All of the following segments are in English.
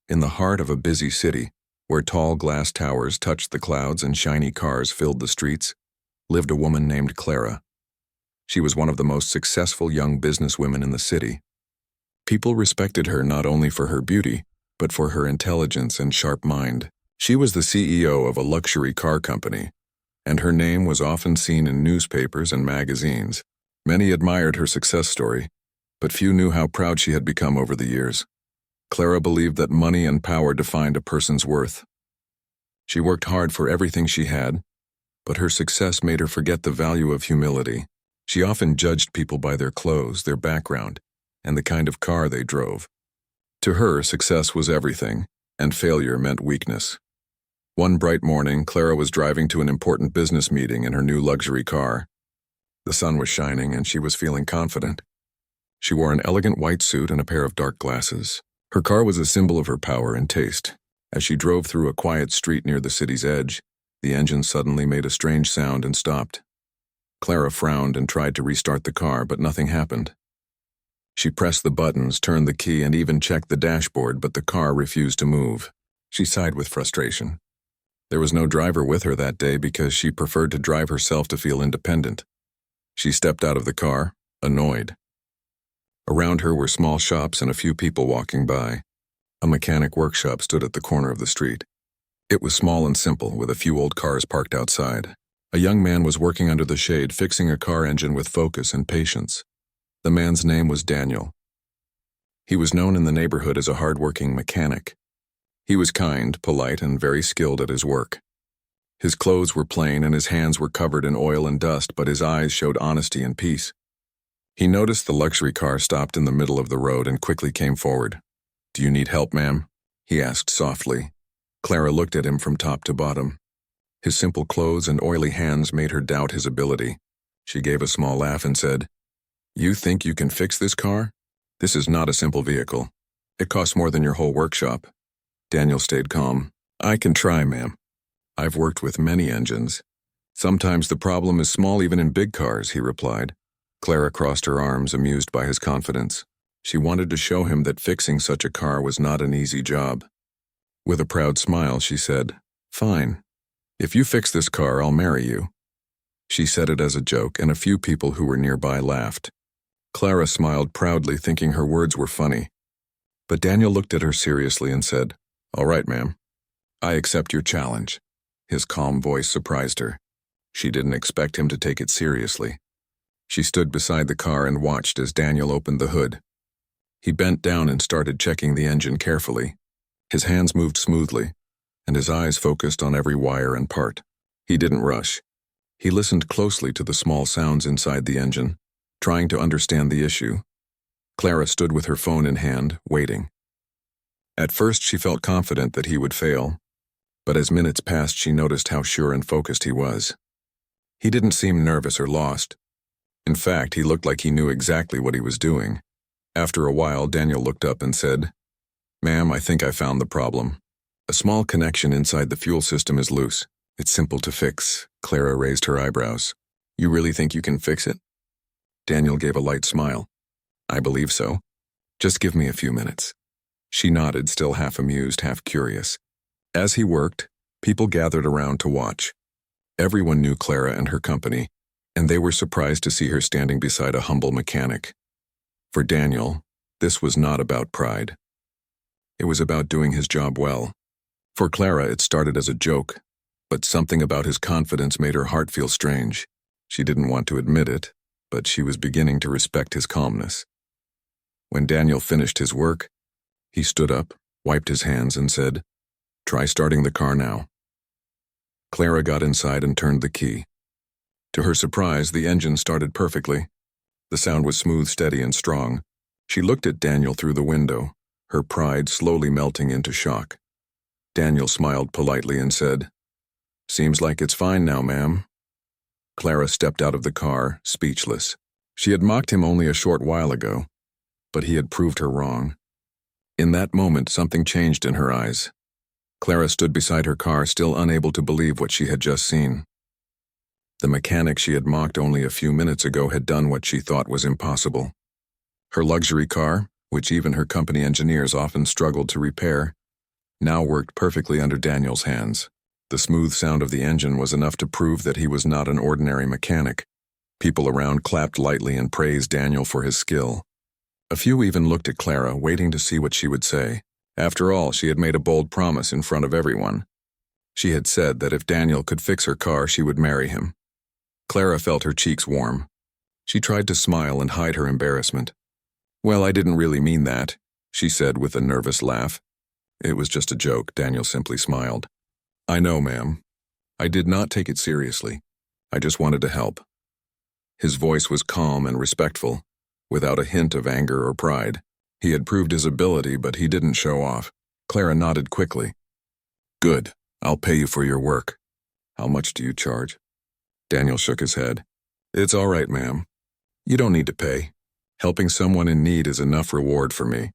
In the heart of a busy city, where tall glass towers touched the clouds and shiny cars filled the streets, lived a woman named Clara. She was one of the most successful young businesswomen in the city. People respected her not only for her beauty, but for her intelligence and sharp mind. She was the CEO of a luxury car company, and her name was often seen in newspapers and magazines. Many admired her success story, but few knew how proud she had become over the years. Clara believed that money and power defined a person's worth. She worked hard for everything she had, but her success made her forget the value of humility. She often judged people by their clothes, their background, and the kind of car they drove. To her, success was everything, and failure meant weakness. One bright morning, Clara was driving to an important business meeting in her new luxury car. The sun was shining, and she was feeling confident. She wore an elegant white suit and a pair of dark glasses. Her car was a symbol of her power and taste. As she drove through a quiet street near the city's edge, the engine suddenly made a strange sound and stopped. Clara frowned and tried to restart the car, but nothing happened. She pressed the buttons, turned the key, and even checked the dashboard, but the car refused to move. She sighed with frustration. There was no driver with her that day because she preferred to drive herself to feel independent. She stepped out of the car, annoyed. Around her were small shops and a few people walking by. A mechanic workshop stood at the corner of the street. It was small and simple, with a few old cars parked outside. A young man was working under the shade, fixing a car engine with focus and patience. The man's name was Daniel. He was known in the neighborhood as a hard-working mechanic. He was kind, polite, and very skilled at his work. His clothes were plain and his hands were covered in oil and dust, but his eyes showed honesty and peace. He noticed the luxury car stopped in the middle of the road and quickly came forward. "Do you need help, ma'am?" he asked softly. Clara looked at him from top to bottom. His simple clothes and oily hands made her doubt his ability. She gave a small laugh and said, "You think you can fix this car? This is not a simple vehicle. It costs more than your whole workshop." Daniel stayed calm. "I can try, ma'am. I've worked with many engines. Sometimes the problem is small even in big cars," he replied. Clara crossed her arms, amused by his confidence. She wanted to show him that fixing such a car was not an easy job. With a proud smile, she said, "Fine. If you fix this car, I'll marry you." She said it as a joke, and a few people who were nearby laughed. Clara smiled proudly, thinking her words were funny. But Daniel looked at her seriously and said, "All right, ma'am. I accept your challenge." His calm voice surprised her. She didn't expect him to take it seriously. She stood beside the car and watched as Daniel opened the hood. He bent down and started checking the engine carefully. His hands moved smoothly, and his eyes focused on every wire and part. He didn't rush. He listened closely to the small sounds inside the engine, trying to understand the issue. Clara stood with her phone in hand, waiting. At first she felt confident that he would fail, but as minutes passed she noticed how sure and focused he was. He didn't seem nervous or lost. In fact, he looked like he knew exactly what he was doing. After a while, Daniel looked up and said, "Ma'am, I think I found the problem. A small connection inside the fuel system is loose. It's simple to fix." Clara raised her eyebrows. "You really think you can fix it?" Daniel gave a light smile. "I believe so. Just give me a few minutes." She nodded, still half amused, half curious. As he worked, people gathered around to watch. Everyone knew Clara and her company, and they were surprised to see her standing beside a humble mechanic. For Daniel, this was not about pride. It was about doing his job well. For Clara, it started as a joke, but something about his confidence made her heart feel strange. She didn't want to admit it, but she was beginning to respect his calmness. When Daniel finished his work, he stood up, wiped his hands, and said, "Try starting the car now." Clara got inside and turned the key. To her surprise, the engine started perfectly. The sound was smooth, steady, and strong. She looked at Daniel through the window, her pride slowly melting into shock. Daniel smiled politely and said, "Seems like it's fine now, ma'am." Clara stepped out of the car, speechless. She had mocked him only a short while ago, but he had proved her wrong. In that moment, something changed in her eyes. Clara stood beside her car, still unable to believe what she had just seen. The mechanic she had mocked only a few minutes ago had done what she thought was impossible. Her luxury car, which even her company engineers often struggled to repair, now worked perfectly under Daniel's hands. The smooth sound of the engine was enough to prove that he was not an ordinary mechanic. People around clapped lightly and praised Daniel for his skill. A few even looked at Clara, waiting to see what she would say. After all, she had made a bold promise in front of everyone. She had said that if Daniel could fix her car, she would marry him. Clara felt her cheeks warm. She tried to smile and hide her embarrassment. "Well, I didn't really mean that," she said with a nervous laugh. "It was just a joke," Daniel simply smiled. "I know, ma'am. I did not take it seriously. I just wanted to help." His voice was calm and respectful, without a hint of anger or pride. He had proved his ability, but he didn't show off. Clara nodded quickly. "Good. I'll pay you for your work. How much do you charge?" Daniel shook his head. "It's all right, ma'am. You don't need to pay. Helping someone in need is enough reward for me."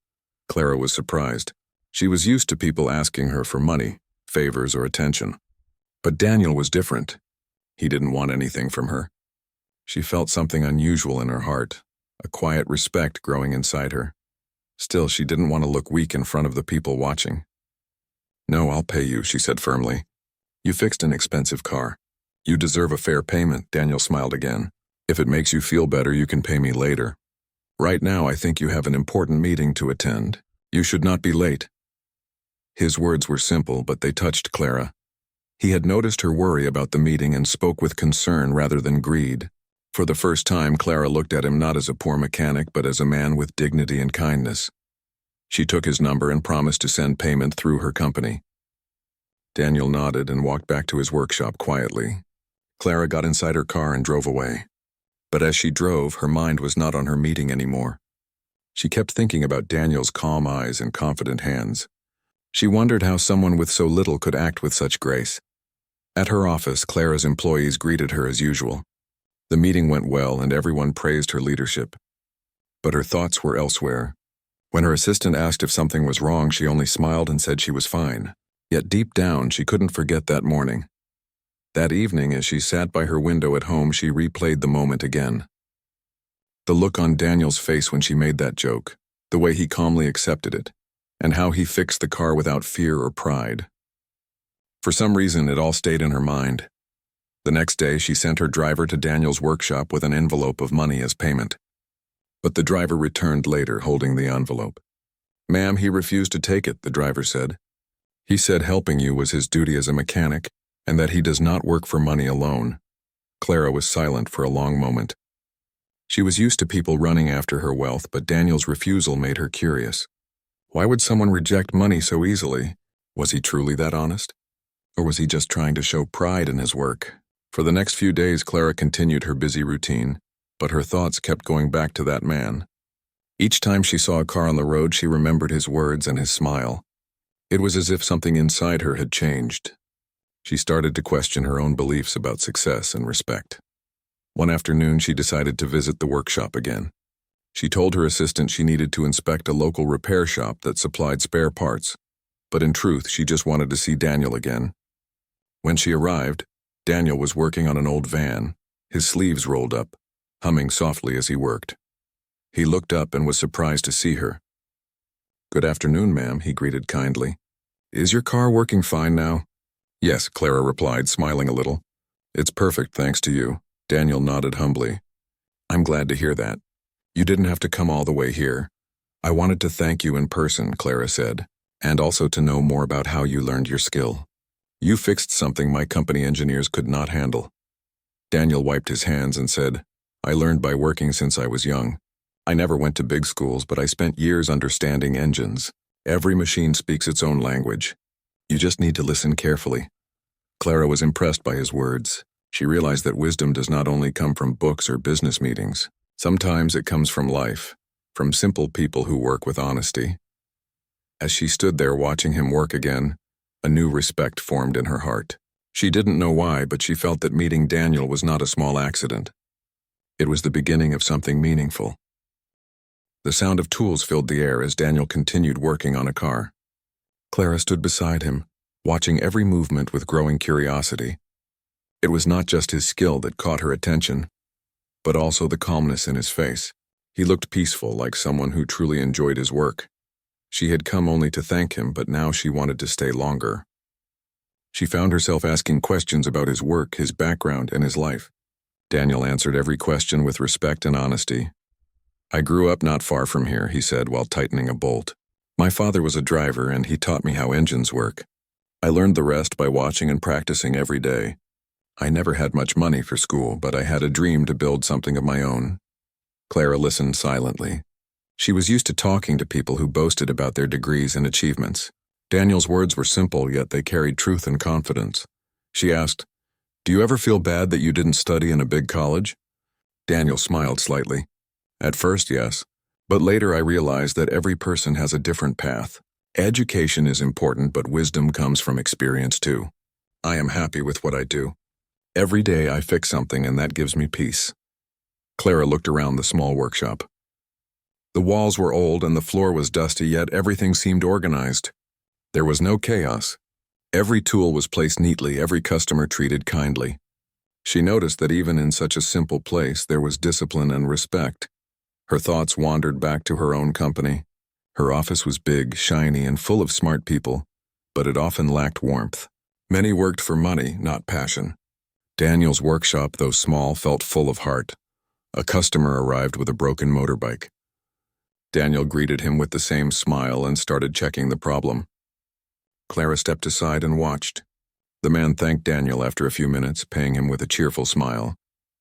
Clara was surprised. She was used to people asking her for money, favors, or attention. But Daniel was different. He didn't want anything from her. She felt something unusual in her heart, a quiet respect growing inside her. Still, she didn't want to look weak in front of the people watching. "No, I'll pay you," she said firmly. "You fixed an expensive car. You deserve a fair payment," Daniel smiled again. "If it makes you feel better, you can pay me later. Right now, I think you have an important meeting to attend. You should not be late." His words were simple, but they touched Clara. He had noticed her worry about the meeting and spoke with concern rather than greed. For the first time, Clara looked at him not as a poor mechanic, but as a man with dignity and kindness. She took his number and promised to send payment through her company. Daniel nodded and walked back to his workshop quietly. Clara got inside her car and drove away. But as she drove, her mind was not on her meeting anymore. She kept thinking about Daniel's calm eyes and confident hands. She wondered how someone with so little could act with such grace. At her office, Clara's employees greeted her as usual. The meeting went well and everyone praised her leadership. But her thoughts were elsewhere. When her assistant asked if something was wrong, she only smiled and said she was fine. Yet deep down, she couldn't forget that morning. That evening, as she sat by her window at home, she replayed the moment again. The look on Daniel's face when she made that joke, the way he calmly accepted it, and how he fixed the car without fear or pride. For some reason, it all stayed in her mind. The next day, she sent her driver to Daniel's workshop with an envelope of money as payment. But the driver returned later, holding the envelope. "Ma'am, he refused to take it," the driver said. "He said helping you was his duty as a mechanic, and that he does not work for money alone." Clara was silent for a long moment. She was used to people running after her wealth, but Daniel's refusal made her curious. Why would someone reject money so easily? Was he truly that honest? Or was he just trying to show pride in his work? For the next few days, Clara continued her busy routine, but her thoughts kept going back to that man. Each time she saw a car on the road, she remembered his words and his smile. It was as if something inside her had changed. She started to question her own beliefs about success and respect. One afternoon, she decided to visit the workshop again. She told her assistant she needed to inspect a local repair shop that supplied spare parts, but in truth, she just wanted to see Daniel again. When she arrived, Daniel was working on an old van, his sleeves rolled up, humming softly as he worked. He looked up and was surprised to see her. "Good afternoon, ma'am," he greeted kindly. "Is your car working fine now?" "Yes," Clara replied, smiling a little. "It's perfect, thanks to you." Daniel nodded humbly. "I'm glad to hear that. You didn't have to come all the way here. I wanted to thank you in person," Clara said, "and also to know more about how you learned your skill. You fixed something my company engineers could not handle." Daniel wiped his hands and said, "I learned by working since I was young. I never went to big schools, but I spent years understanding engines. Every machine speaks its own language. You just need to listen carefully." Clara was impressed by his words. She realized that wisdom does not only come from books or business meetings. Sometimes it comes from life, from simple people who work with honesty. As she stood there watching him work again, a new respect formed in her heart. She didn't know why, but she felt that meeting Daniel was not a small accident. It was the beginning of something meaningful. The sound of tools filled the air as Daniel continued working on a car. Clara stood beside him, watching every movement with growing curiosity. It was not just his skill that caught her attention, but also the calmness in his face. He looked peaceful, like someone who truly enjoyed his work. She had come only to thank him, but now she wanted to stay longer. She found herself asking questions about his work, his background, and his life. Daniel answered every question with respect and honesty. "I grew up not far from here," he said while tightening a bolt. "My father was a driver, and he taught me how engines work. I learned the rest by watching and practicing every day. I never had much money for school, but I had a dream to build something of my own." Clara listened silently. She was used to talking to people who boasted about their degrees and achievements. Daniel's words were simple, yet they carried truth and confidence. She asked, "Do you ever feel bad that you didn't study in a big college?" Daniel smiled slightly. "At first, yes. But later I realized that every person has a different path. Education is important, but wisdom comes from experience too. I am happy with what I do. Every day I fix something, and that gives me peace." Clara looked around the small workshop. The walls were old and the floor was dusty, yet everything seemed organized. There was no chaos. Every tool was placed neatly, every customer treated kindly. She noticed that even in such a simple place there was discipline and respect. Her thoughts wandered back to her own company. Her office was big, shiny, and full of smart people, but it often lacked warmth. Many worked for money, not passion. Daniel's workshop, though small, felt full of heart. A customer arrived with a broken motorbike. Daniel greeted him with the same smile and started checking the problem. Clara stepped aside and watched. The man thanked Daniel after a few minutes, paying him with a cheerful smile.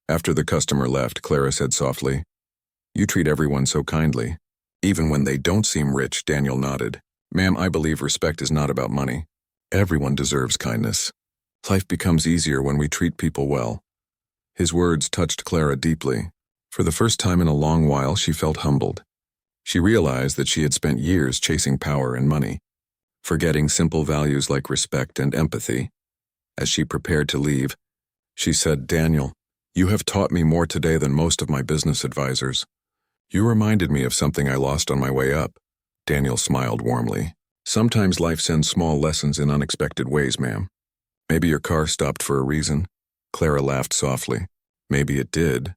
After the customer left, Clara said softly, "You treat everyone so kindly. Even when they don't seem rich." Daniel nodded. "Ma'am, I believe respect is not about money. Everyone deserves kindness. Life becomes easier when we treat people well." His words touched Clara deeply. For the first time in a long while, she felt humbled. She realized that she had spent years chasing power and money, forgetting simple values like respect and empathy. As she prepared to leave, she said, "Daniel, you have taught me more today than most of my business advisors. You reminded me of something I lost on my way up." Daniel smiled warmly. "Sometimes life sends small lessons in unexpected ways, ma'am. Maybe your car stopped for a reason." Clara laughed softly. "Maybe it did."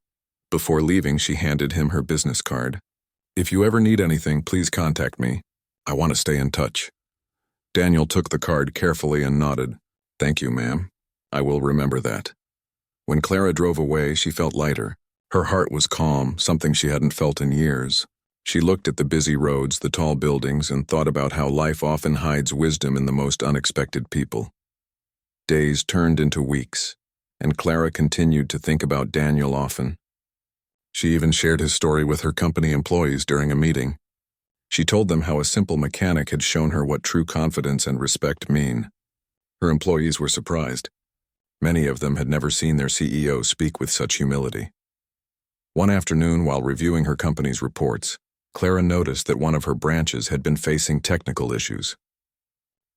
Before leaving, she handed him her business card. "If you ever need anything, please contact me. I want to stay in touch." Daniel took the card carefully and nodded. "Thank you, ma'am. I will remember that." When Clara drove away, she felt lighter. Her heart was calm, something she hadn't felt in years. She looked at the busy roads, the tall buildings, and thought about how life often hides wisdom in the most unexpected people. Days turned into weeks, and Clara continued to think about Daniel often. She even shared his story with her company employees during a meeting. She told them how a simple mechanic had shown her what true confidence and respect mean. Her employees were surprised. Many of them had never seen their CEO speak with such humility. One afternoon, while reviewing her company's reports, Clara noticed that one of her branches had been facing technical issues.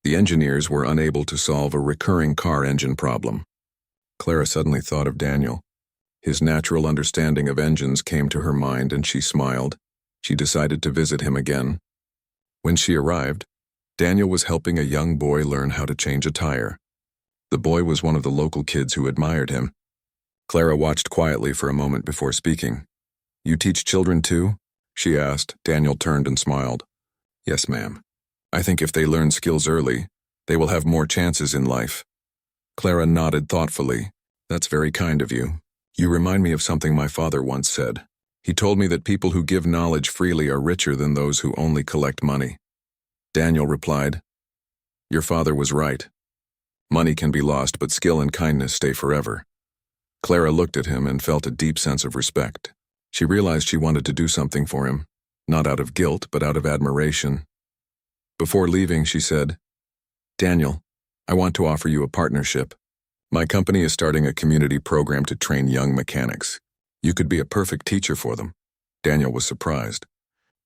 The engineers were unable to solve a recurring car engine problem. Clara suddenly thought of Daniel. His natural understanding of engines came to her mind, and she smiled. She decided to visit him again. When she arrived, Daniel was helping a young boy learn how to change a tire. The boy was one of the local kids who admired him. Clara watched quietly for a moment before speaking. "You teach children too?" she asked. Daniel turned and smiled. "Yes, ma'am. I think if they learn skills early, they will have more chances in life." Clara nodded thoughtfully. "That's very kind of you. You remind me of something my father once said. He told me that people who give knowledge freely are richer than those who only collect money." Daniel replied, "Your father was right. Money can be lost, but skill and kindness stay forever." Clara looked at him and felt a deep sense of respect. She realized she wanted to do something for him, not out of guilt, but out of admiration. Before leaving, she said, "Daniel, I want to offer you a partnership. My company is starting a community program to train young mechanics. You could be a perfect teacher for them." Daniel was surprised.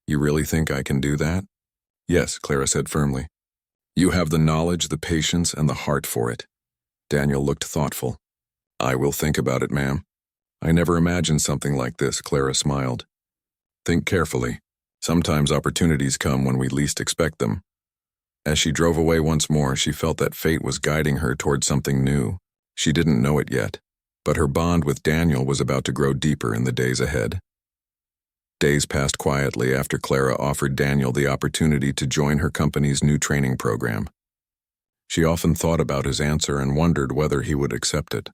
"You really think I can do that?" "Yes," Clara said firmly. "You have the knowledge, the patience, and the heart for it." Daniel looked thoughtful. "I will think about it, ma'am." "I never imagined something like this," Clara smiled. "Think carefully. Sometimes opportunities come when we least expect them." As she drove away once more, she felt that fate was guiding her toward something new. She didn't know it yet, but her bond with Daniel was about to grow deeper in the days ahead. Days passed quietly after Clara offered Daniel the opportunity to join her company's new training program. She often thought about his answer and wondered whether he would accept it.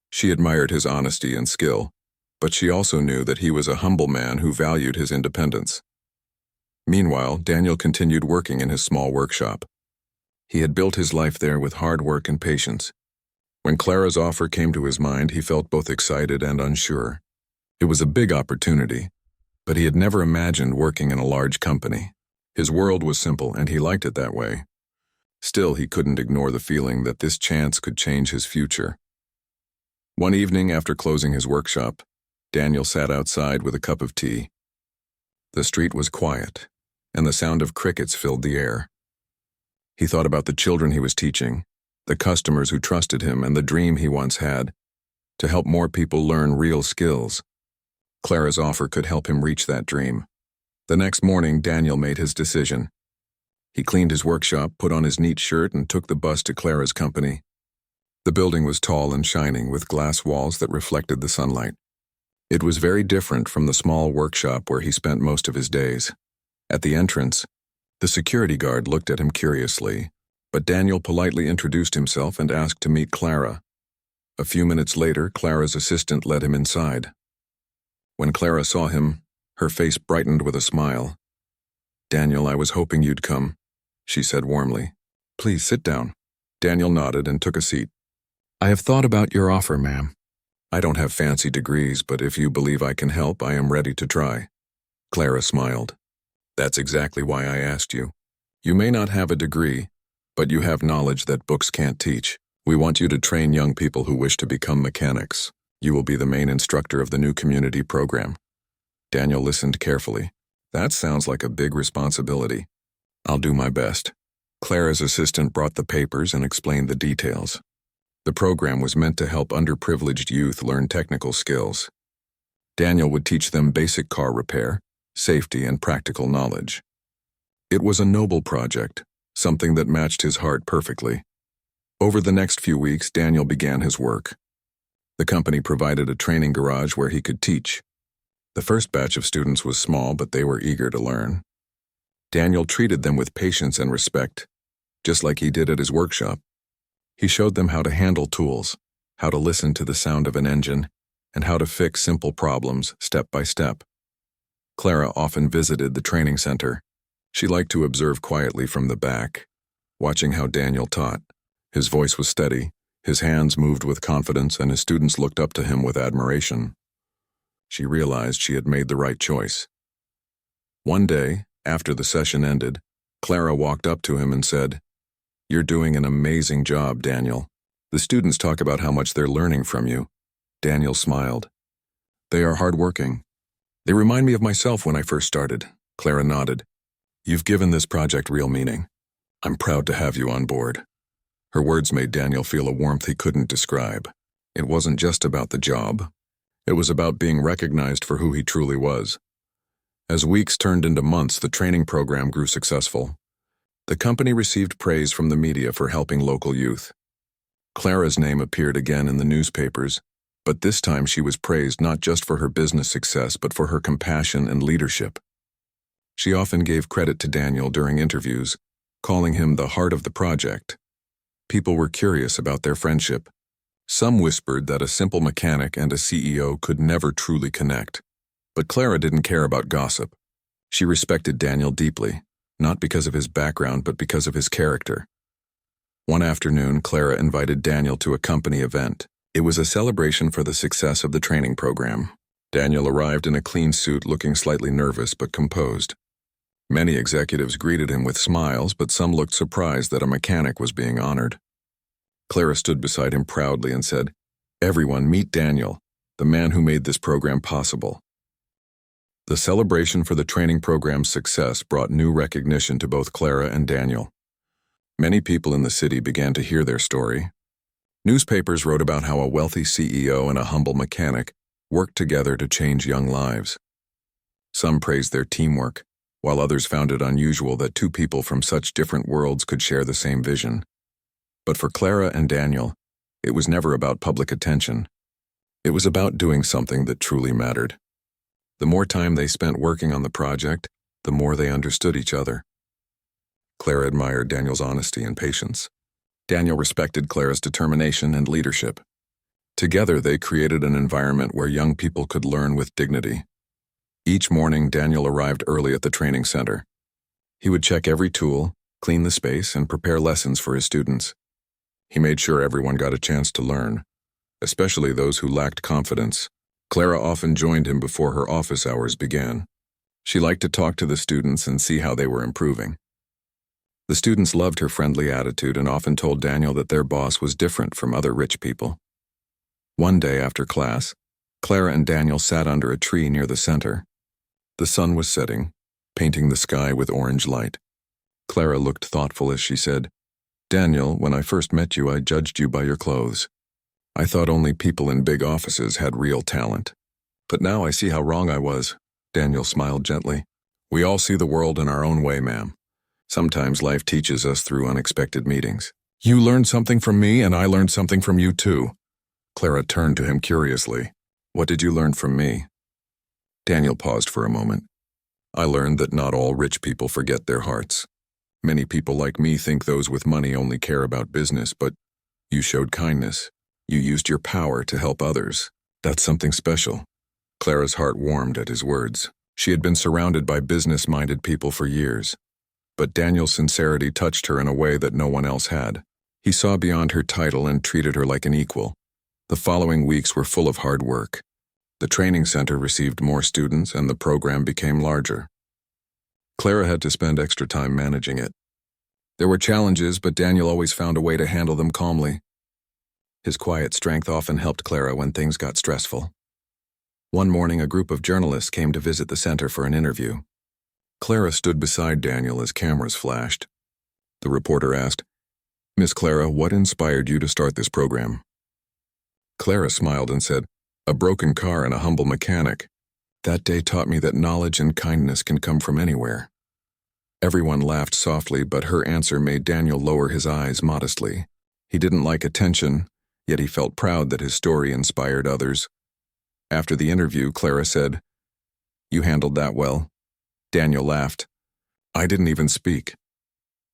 She admired his honesty and skill, but she also knew that he was a humble man who valued his independence. Meanwhile, Daniel continued working in his small workshop. He had built his life there with hard work and patience. When Clara's offer came to his mind, he felt both excited and unsure. It was a big opportunity, but he had never imagined working in a large company. His world was simple, and he liked it that way. Still, he couldn't ignore the feeling that this chance could change his future. One evening after closing his workshop, Daniel sat outside with a cup of tea. The street was quiet, and the sound of crickets filled the air. He thought about the children he was teaching, the customers who trusted him, and the dream he once had, to help more people learn real skills. Clara's offer could help him reach that dream. The next morning, Daniel made his decision. He cleaned his workshop, put on his neat shirt, and took the bus to Clara's company. The building was tall and shining, with glass walls that reflected the sunlight. It was very different from the small workshop where he spent most of his days. At the entrance, the security guard looked at him curiously, but Daniel politely introduced himself and asked to meet Clara. A few minutes later, Clara's assistant led him inside. When Clara saw him, her face brightened with a smile. "Daniel, I was hoping you'd come," she said warmly. "Please sit down." Daniel nodded and took a seat. "I have thought about your offer, ma'am. I don't have fancy degrees, but if you believe I can help, I am ready to try." Clara smiled. "That's exactly why I asked you. You may not have a degree, but you have knowledge that books can't teach. We want you to train young people who wish to become mechanics. You will be the main instructor of the new community program." Daniel listened carefully. "That sounds like a big responsibility. I'll do my best." Clara's assistant brought the papers and explained the details. The program was meant to help underprivileged youth learn technical skills. Daniel would teach them basic car repair, safety, and practical knowledge. It was a noble project, something that matched his heart perfectly. Over the next few weeks, Daniel began his work. The company provided a training garage where he could teach. The first batch of students was small, but they were eager to learn. Daniel treated them with patience and respect, just like he did at his workshop. He showed them how to handle tools, how to listen to the sound of an engine, and how to fix simple problems step by step. Clara often visited the training center. She liked to observe quietly from the back, watching how Daniel taught. His voice was steady, his hands moved with confidence, and his students looked up to him with admiration. She realized she had made the right choice. One day, after the session ended, Clara walked up to him and said, "You're doing an amazing job, Daniel. The students talk about how much they're learning from you." Daniel smiled. "They are hardworking. They remind me of myself when I first started." Clara nodded. "You've given this project real meaning. I'm proud to have you on board." Her words made Daniel feel a warmth he couldn't describe. It wasn't just about the job. It was about being recognized for who he truly was. As weeks turned into months, the training program grew successful. The company received praise from the media for helping local youth. Clara's name appeared again in the newspapers, but this time she was praised not just for her business success but for her compassion and leadership. She often gave credit to Daniel during interviews, calling him the heart of the project. People were curious about their friendship. Some whispered that a simple mechanic and a CEO could never truly connect. But Clara didn't care about gossip. She respected Daniel deeply, not because of his background but because of his character. One afternoon, Clara invited Daniel to a company event. It was a celebration for the success of the training program. Daniel arrived in a clean suit, looking slightly nervous but composed. Many executives greeted him with smiles, but some looked surprised that a mechanic was being honored. Clara stood beside him proudly and said, "Everyone, meet Daniel, the man who made this program possible." The celebration for the training program's success brought new recognition to both Clara and Daniel. Many people in the city began to hear their story. Newspapers wrote about how a wealthy CEO and a humble mechanic worked together to change young lives. Some praised their teamwork, while others found it unusual that two people from such different worlds could share the same vision. But for Clara and Daniel, it was never about public attention. It was about doing something that truly mattered. The more time they spent working on the project, the more they understood each other. Clara admired Daniel's honesty and patience. Daniel respected Clara's determination and leadership. Together, they created an environment where young people could learn with dignity. Each morning, Daniel arrived early at the training center. He would check every tool, clean the space, and prepare lessons for his students. He made sure everyone got a chance to learn, especially those who lacked confidence. Clara often joined him before her office hours began. She liked to talk to the students and see how they were improving. The students loved her friendly attitude and often told Daniel that their boss was different from other rich people. One day after class, Clara and Daniel sat under a tree near the center. The sun was setting, painting the sky with orange light. Clara looked thoughtful as she said, "Daniel, when I first met you, I judged you by your clothes. I thought only people in big offices had real talent. But now I see how wrong I was." Daniel smiled gently. "We all see the world in our own way, ma'am. Sometimes life teaches us through unexpected meetings. You learned something from me, and I learned something from you too." Clara turned to him curiously. "What did you learn from me?" Daniel paused for a moment. "I learned that not all rich people forget their hearts. Many people like me think those with money only care about business, but you showed kindness. You used your power to help others. That's something special." Clara's heart warmed at his words. She had been surrounded by business-minded people for years. But Daniel's sincerity touched her in a way that no one else had. He saw beyond her title and treated her like an equal. The following weeks were full of hard work. The training center received more students and the program became larger. Clara had to spend extra time managing it. There were challenges, but Daniel always found a way to handle them calmly. His quiet strength often helped Clara when things got stressful. One morning, a group of journalists came to visit the center for an interview. Clara stood beside Daniel as cameras flashed. The reporter asked, "Miss Clara, what inspired you to start this program?" Clara smiled and said, "A broken car and a humble mechanic. That day taught me that knowledge and kindness can come from anywhere." Everyone laughed softly, but her answer made Daniel lower his eyes modestly. He didn't like attention, yet he felt proud that his story inspired others. After the interview, Clara said, "You handled that well." Daniel laughed. "I didn't even speak."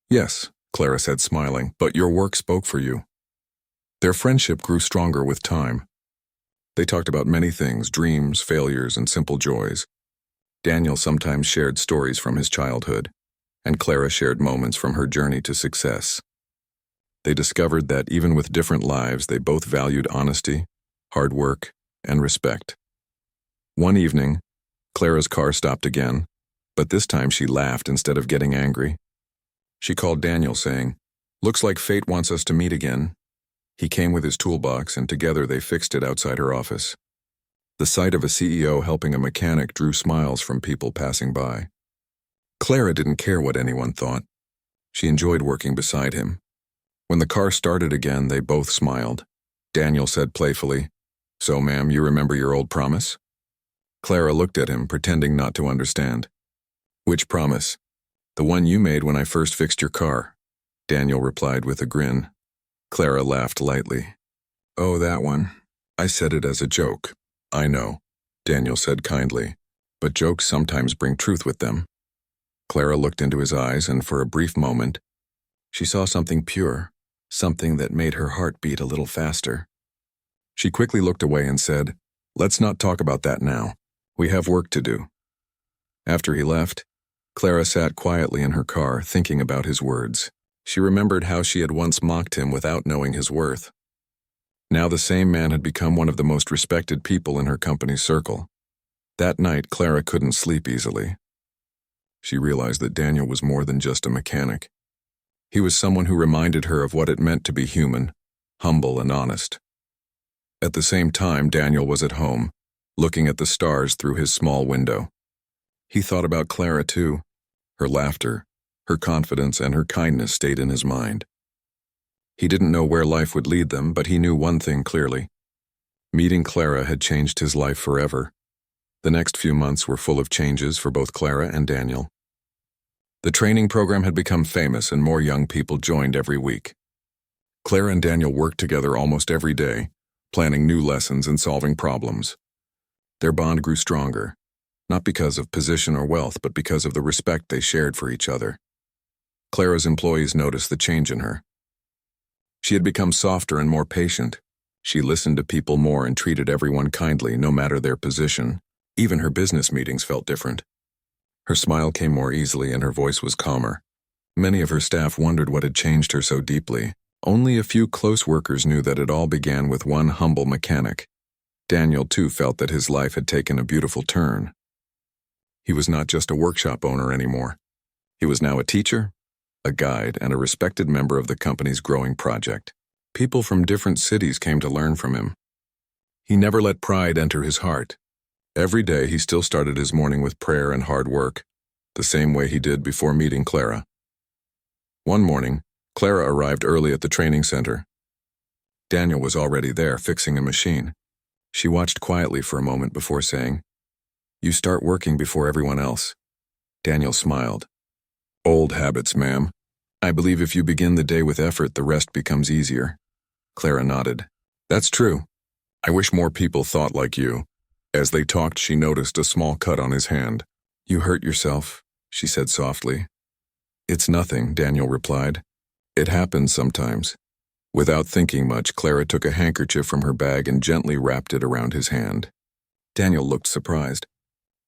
"Yes," Clara said, smiling, "but your work spoke for you." Their friendship grew stronger with time. They talked about many things, dreams, failures, and simple joys. Daniel sometimes shared stories from his childhood, and Clara shared moments from her journey to success. They discovered that even with different lives, they both valued honesty, hard work, and respect. One evening, Clara's car stopped again, but this time she laughed instead of getting angry. She called Daniel, saying, "Looks like fate wants us to meet again." He came with his toolbox, and together they fixed it outside her office. The sight of a CEO helping a mechanic drew smiles from people passing by. Clara didn't care what anyone thought. She enjoyed working beside him. When the car started again, they both smiled. Daniel said playfully, "So, ma'am, you remember your old promise?" Clara looked at him, pretending not to understand. "Which promise?" "The one you made when I first fixed your car," Daniel replied with a grin. Clara laughed lightly. "Oh, that one. I said it as a joke." "I know," Daniel said kindly, "but jokes sometimes bring truth with them." Clara looked into his eyes, and for a brief moment, she saw something pure, something that made her heart beat a little faster. She quickly looked away and said, "Let's not talk about that now. We have work to do." After he left, Clara sat quietly in her car, thinking about his words. She remembered how she had once mocked him without knowing his worth. Now the same man had become one of the most respected people in her company's circle. That night, Clara couldn't sleep easily. She realized that Daniel was more than just a mechanic. He was someone who reminded her of what it meant to be human, humble and honest. At the same time, Daniel was at home, looking at the stars through his small window. He thought about Clara too. Her laughter, her confidence, and her kindness stayed in his mind. He didn't know where life would lead them, but he knew one thing clearly. Meeting Clara had changed his life forever. The next few months were full of changes for both Clara and Daniel. The training program had become famous and more young people joined every week. Clara and Daniel worked together almost every day, planning new lessons and solving problems. Their bond grew stronger. not because of position or wealth, but because of the respect they shared for each other. Clara's employees noticed the change in her. She had become softer and more patient. She listened to people more and treated everyone kindly, no matter their position. Even her business meetings felt different. Her smile came more easily and her voice was calmer. Many of her staff wondered what had changed her so deeply. Only a few close workers knew that it all began with one humble mechanic. Daniel, too, felt that his life had taken a beautiful turn. He was not just a workshop owner anymore. He was now a teacher, a guide, and a respected member of the company's growing project. People from different cities came to learn from him. He never let pride enter his heart. Every day he still started his morning with prayer and hard work, the same way he did before meeting Clara. One morning, Clara arrived early at the training center. Daniel was already there, fixing a machine. She watched quietly for a moment before saying, "You start working before everyone else." Daniel smiled. "Old habits, ma'am. I believe if you begin the day with effort, the rest becomes easier." Clara nodded. "That's true. I wish more people thought like you." As they talked, she noticed a small cut on his hand. "You hurt yourself," she said softly. "It's nothing," Daniel replied. "It happens sometimes." Without thinking much, Clara took a handkerchief from her bag and gently wrapped it around his hand. Daniel looked surprised.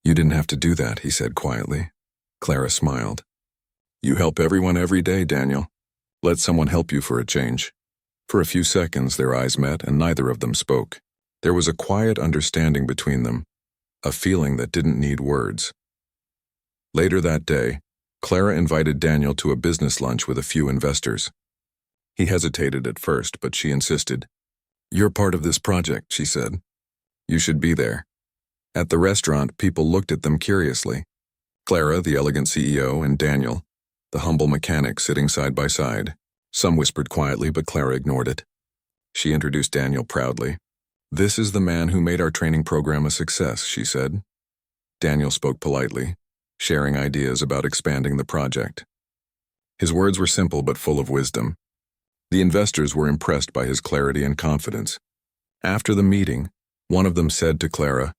"You didn't have to do that," he said quietly. Clara smiled. "You help everyone every day, Daniel. Let someone help you for a change." For a few seconds, their eyes met and neither of them spoke. There was a quiet understanding between them, a feeling that didn't need words. Later that day, Clara invited Daniel to a business lunch with a few investors. He hesitated at first, but she insisted. "You're part of this project," she said. "You should be there." At the restaurant, people looked at them curiously. Clara, the elegant CEO, and Daniel, the humble mechanic, sitting side by side. Some whispered quietly, but Clara ignored it. She introduced Daniel proudly. "This is the man who made our training program a success," she said. Daniel spoke politely, sharing ideas about expanding the project. His words were simple but full of wisdom. The investors were impressed by his clarity and confidence. After the meeting, one of them said to Clara,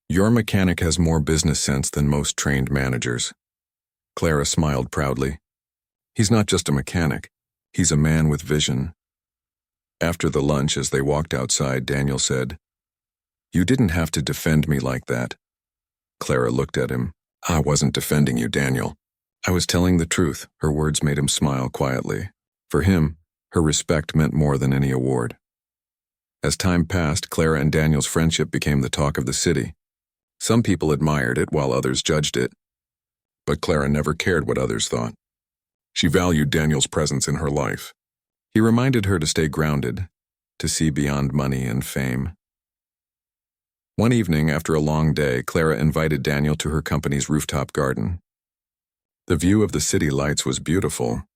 "Your mechanic has more business sense than most trained managers." Clara smiled proudly. "He's not just a mechanic. He's a man with vision." After the lunch, as they walked outside, Daniel said, "You didn't have to defend me like that." Clara looked at him. "I wasn't defending you, Daniel. I was telling the truth." Her words made him smile quietly. For him, her respect meant more than any award. As time passed, Clara and Daniel's friendship became the talk of the city. Some people admired it while others judged it. But Clara never cared what others thought. She valued Daniel's presence in her life. He reminded her to stay grounded, to see beyond money and fame. One evening, after a long day, Clara invited Daniel to her company's rooftop garden. The view of the city lights was beautiful.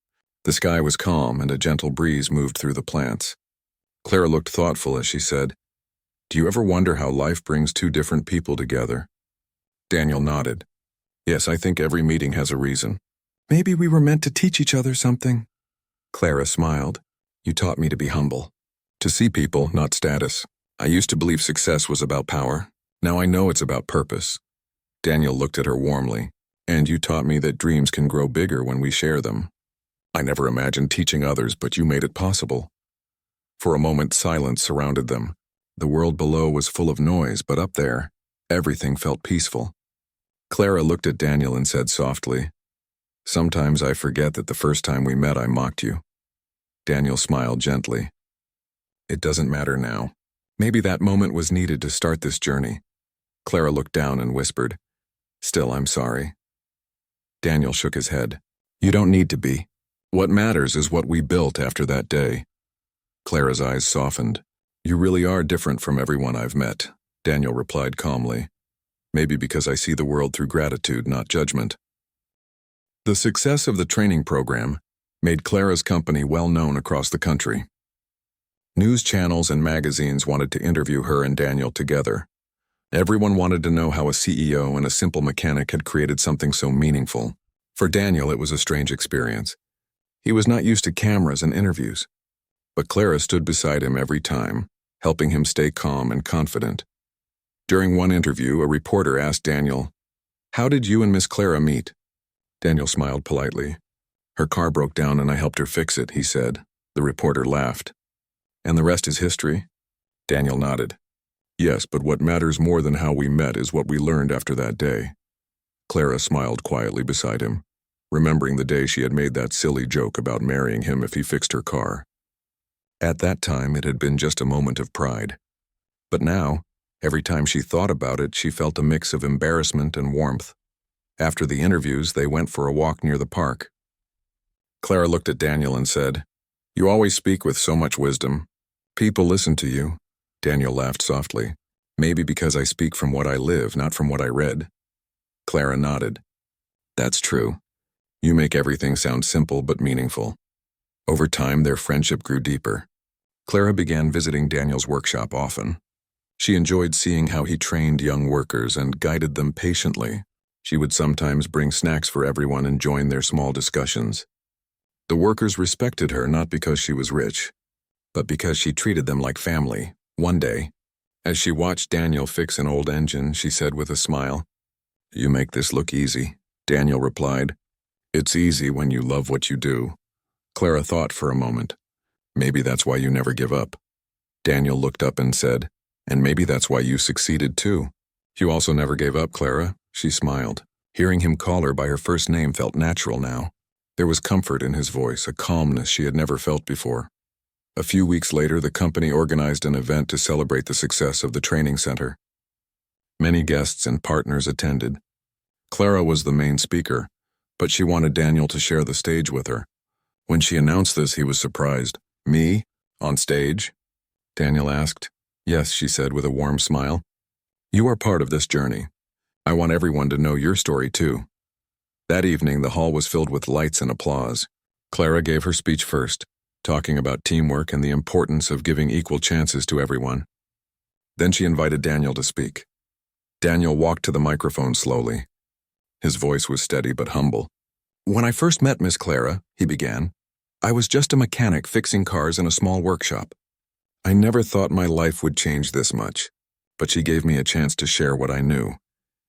The sky was calm and a gentle breeze moved through the plants. Clara looked thoughtful as she said, "Do you ever wonder how life brings two different people together?" Daniel nodded. "Yes, I think every meeting has a reason." "Maybe we were meant to teach each other something." Clara smiled. "You taught me to be humble, to see people, not status. I used to believe success was about power. Now I know it's about purpose." Daniel looked at her warmly. "And you taught me that dreams can grow bigger when we share them. I never imagined teaching others, but you made it possible." For a moment, silence surrounded them. The world below was full of noise, but up there, everything felt peaceful. Clara looked at Daniel and said softly, "Sometimes I forget that the first time we met I mocked you." Daniel smiled gently. "It doesn't matter now. Maybe that moment was needed to start this journey." Clara looked down and whispered, "Still, I'm sorry." Daniel shook his head. "You don't need to be. What matters is what we built after that day." Clara's eyes softened. "You really are different from everyone I've met," Daniel replied calmly. "Maybe because I see the world through gratitude, not judgment." The success of the training program made Clara's company well known across the country. News channels and magazines wanted to interview her and Daniel together. Everyone wanted to know how a CEO and a simple mechanic had created something so meaningful. For Daniel, it was a strange experience. He was not used to cameras and interviews. But Clara stood beside him every time, helping him stay calm and confident. During one interview, a reporter asked Daniel, How did you and Miss Clara meet? Daniel smiled politely. Her car broke down and I helped her fix it, he said. The reporter laughed. And the rest is history? Daniel nodded. Yes, but what matters more than how we met is what we learned after that day. Clara smiled quietly beside him, remembering the day she had made that silly joke about marrying him if he fixed her car. At that time, it had been just a moment of pride. But now, every time she thought about it, she felt a mix of embarrassment and warmth. After the interviews, they went for a walk near the park. Clara looked at Daniel and said, You always speak with so much wisdom. People listen to you. Daniel laughed softly. Maybe because I speak from what I live, not from what I read. Clara nodded. That's true. You make everything sound simple but meaningful. Over time, their friendship grew deeper. Clara began visiting Daniel's workshop often. She enjoyed seeing how he trained young workers and guided them patiently. She would sometimes bring snacks for everyone and join their small discussions. The workers respected her not because she was rich, but because she treated them like family. One day, as she watched Daniel fix an old engine, she said with a smile, You make this look easy. Daniel replied, It's easy when you love what you do. Clara thought for a moment. Maybe that's why you never give up. Daniel looked up and said, And maybe that's why you succeeded too. You also never gave up, Clara. She smiled. Hearing him call her by her first name felt natural now. There was comfort in his voice, a calmness she had never felt before. A few weeks later, the company organized an event to celebrate the success of the training center. Many guests and partners attended. Clara was the main speaker, but she wanted Daniel to share the stage with her. When she announced this, he was surprised. Me? On stage? Daniel asked. Yes, she said with a warm smile. You are part of this journey. I want everyone to know your story too. That evening, the hall was filled with lights and applause. Clara gave her speech first, talking about teamwork and the importance of giving equal chances to everyone. Then she invited Daniel to speak. Daniel walked to the microphone slowly. His voice was steady but humble. When I first met Miss Clara, he began, I was just a mechanic fixing cars in a small workshop. I never thought my life would change this much, but she gave me a chance to share what I knew,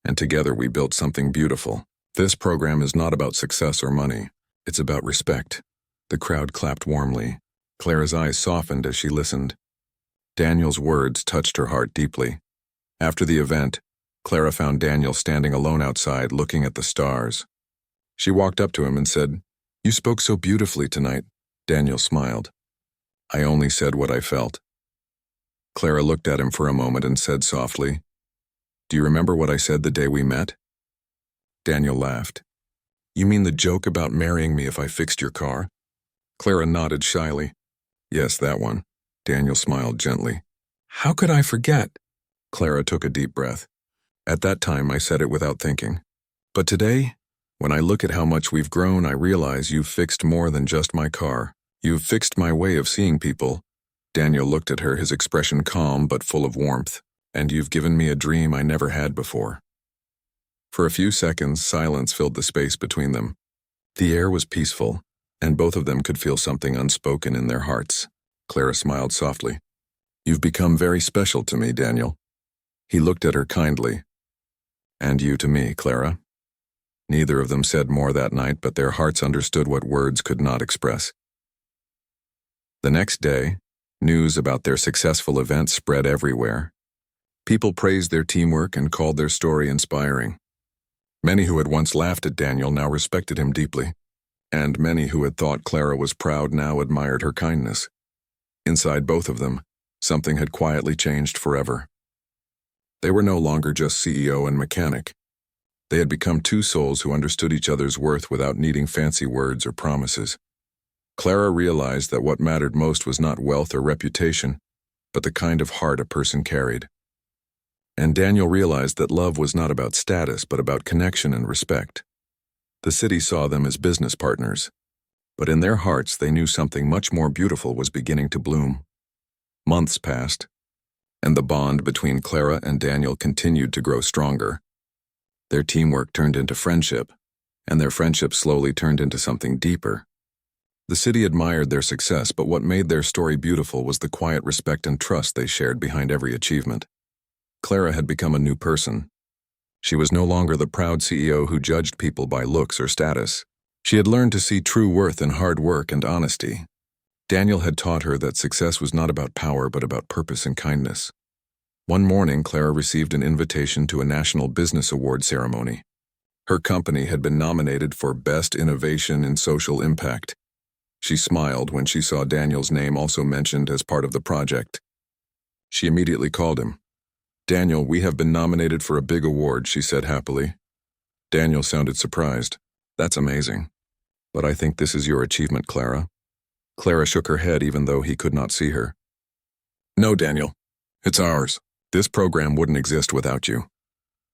and together we built something beautiful. This program is not about success or money. It's about respect. The crowd clapped warmly. Clara's eyes softened as she listened. Daniel's words touched her heart deeply. After the event, Clara found Daniel standing alone outside looking at the stars. She walked up to him and said, You spoke so beautifully tonight. Daniel smiled. I only said what I felt. Clara looked at him for a moment and said softly, Do you remember what I said the day we met? Daniel laughed. You mean the joke about marrying me if I fixed your car? Clara nodded shyly. Yes, that one. Daniel smiled gently. How could I forget? Clara took a deep breath. At that time, I said it without thinking. But today, when I look at how much we've grown, I realize you've fixed more than just my car. You've fixed my way of seeing people. Daniel looked at her, his expression calm but full of warmth. And you've given me a dream I never had before. For a few seconds, silence filled the space between them. The air was peaceful, and both of them could feel something unspoken in their hearts. Clara smiled softly. You've become very special to me, Daniel. He looked at her kindly. And you to me, Clara. Neither of them said more that night, but their hearts understood what words could not express. The next day, news about their successful event spread everywhere. People praised their teamwork and called their story inspiring. Many who had once laughed at Daniel now respected him deeply, and many who had thought Clara was proud now admired her kindness. Inside both of them, something had quietly changed forever. They were no longer just CEO and mechanic. They had become two souls who understood each other's worth without needing fancy words or promises. Clara realized that what mattered most was not wealth or reputation, but the kind of heart a person carried. And Daniel realized that love was not about status, but about connection and respect. The city saw them as business partners, but in their hearts they knew something much more beautiful was beginning to bloom. Months passed, and the bond between Clara and Daniel continued to grow stronger. Their teamwork turned into friendship, and their friendship slowly turned into something deeper. The city admired their success, but what made their story beautiful was the quiet respect and trust they shared behind every achievement. Clara had become a new person. She was no longer the proud CEO who judged people by looks or status. She had learned to see true worth in hard work and honesty. Daniel had taught her that success was not about power but about purpose and kindness. One morning, Clara received an invitation to a National Business Award ceremony. Her company had been nominated for Best Innovation in Social Impact. She smiled when she saw Daniel's name also mentioned as part of the project. She immediately called him. "Daniel, we have been nominated for a big award," she said happily. Daniel sounded surprised. "That's amazing. But I think this is your achievement, Clara." Clara shook her head even though he could not see her. "No, Daniel. It's ours. This program wouldn't exist without you."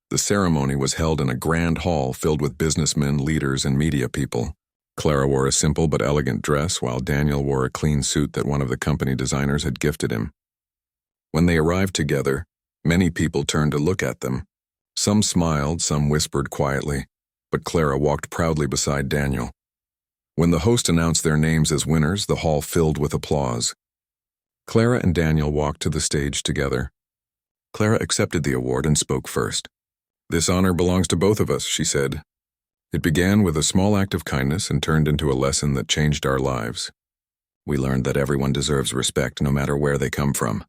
The ceremony was held in a grand hall filled with businessmen, leaders, and media people. Clara wore a simple but elegant dress, while Daniel wore a clean suit that one of the company designers had gifted him. When they arrived together, many people turned to look at them. Some smiled, some whispered quietly, but Clara walked proudly beside Daniel. When the host announced their names as winners, the hall filled with applause. Clara and Daniel walked to the stage together. Clara accepted the award and spoke first. "This honor belongs to both of us," she said. "It began with a small act of kindness and turned into a lesson that changed our lives. We learned that everyone deserves respect no matter where they come from."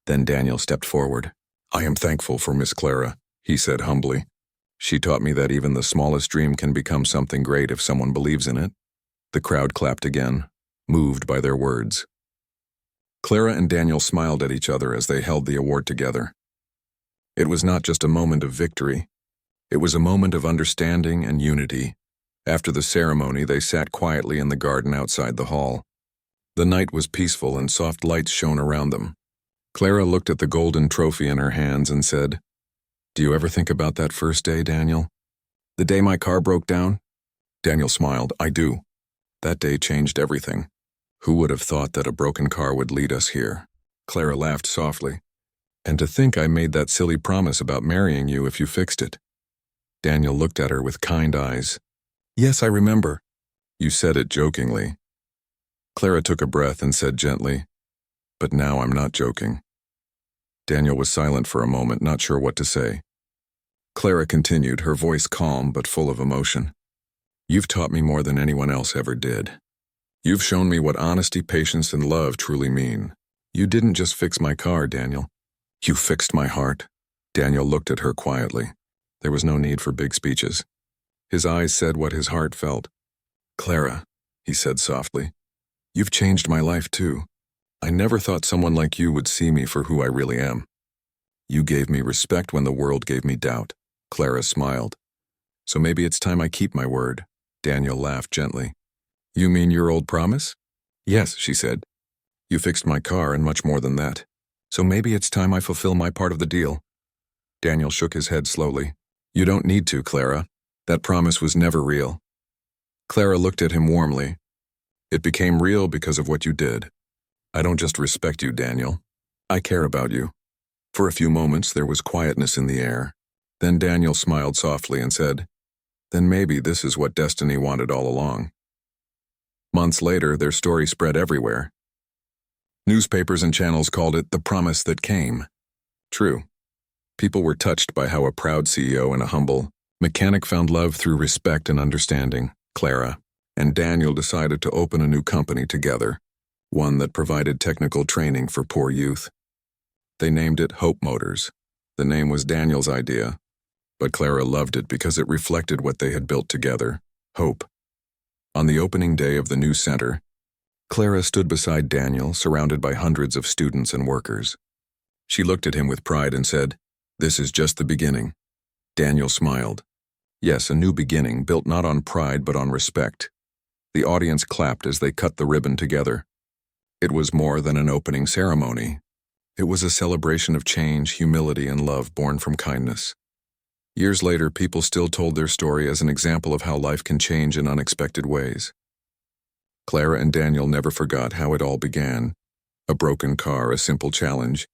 Then Daniel stepped forward. "I am thankful for Miss Clara," he said humbly. "She taught me that even the smallest dream can become something great if someone believes in it." The crowd clapped again, moved by their words. Clara and Daniel smiled at each other as they held the award together. It was not just a moment of victory. It was a moment of understanding and unity. After the ceremony, they sat quietly in the garden outside the hall. The night was peaceful and soft lights shone around them. Clara looked at the golden trophy in her hands and said, "Do you ever think about that first day, Daniel? The day my car broke down?" Daniel smiled. "I do. That day changed everything. Who would have thought that a broken car would lead us here?" Clara laughed softly. "And to think I made that silly promise about marrying you if you fixed it." Daniel looked at her with kind eyes. "Yes, I remember." "You said it jokingly." Clara took a breath and said gently, "But now I'm not joking." Daniel was silent for a moment, not sure what to say. Clara continued, her voice calm but full of emotion. "You've taught me more than anyone else ever did. You've shown me what honesty, patience, and love truly mean. You didn't just fix my car, Daniel. You fixed my heart." Daniel looked at her quietly. There was no need for big speeches. His eyes said what his heart felt. "Clara," he said softly, "you've changed my life too. I never thought someone like you would see me for who I really am. You gave me respect when the world gave me doubt." Clara smiled. "So maybe it's time I keep my word." Daniel laughed gently. "You mean your old promise?" "Yes," she said. "You fixed my car and much more than that. So maybe it's time I fulfill my part of the deal." Daniel shook his head slowly. "You don't need to, Clara. That promise was never real." Clara looked at him warmly. "It became real because of what you did. I don't just respect you, Daniel. I care about you." For a few moments, there was quietness in the air. Then Daniel smiled softly and said, "Then maybe this is what destiny wanted all along." Months later, their story spread everywhere. Newspapers and channels called it the promise that came. True. People were touched by how a proud CEO and a humble mechanic found love through respect and understanding. Clara and Daniel decided to open a new company together, one that provided technical training for poor youth. They named it Hope Motors. The name was Daniel's idea, but Clara loved it because it reflected what they had built together, hope. On the opening day of the new center, Clara stood beside Daniel, surrounded by hundreds of students and workers. She looked at him with pride and said, "This is just the beginning." Daniel smiled. Yes, a new beginning, built not on pride but on respect. The audience clapped as they cut the ribbon together. It was more than an opening ceremony. It was a celebration of change, humility, and love born from kindness. Years later, people still told their story as an example of how life can change in unexpected ways. Clara and Daniel never forgot how it all began. A broken car, a simple challenge,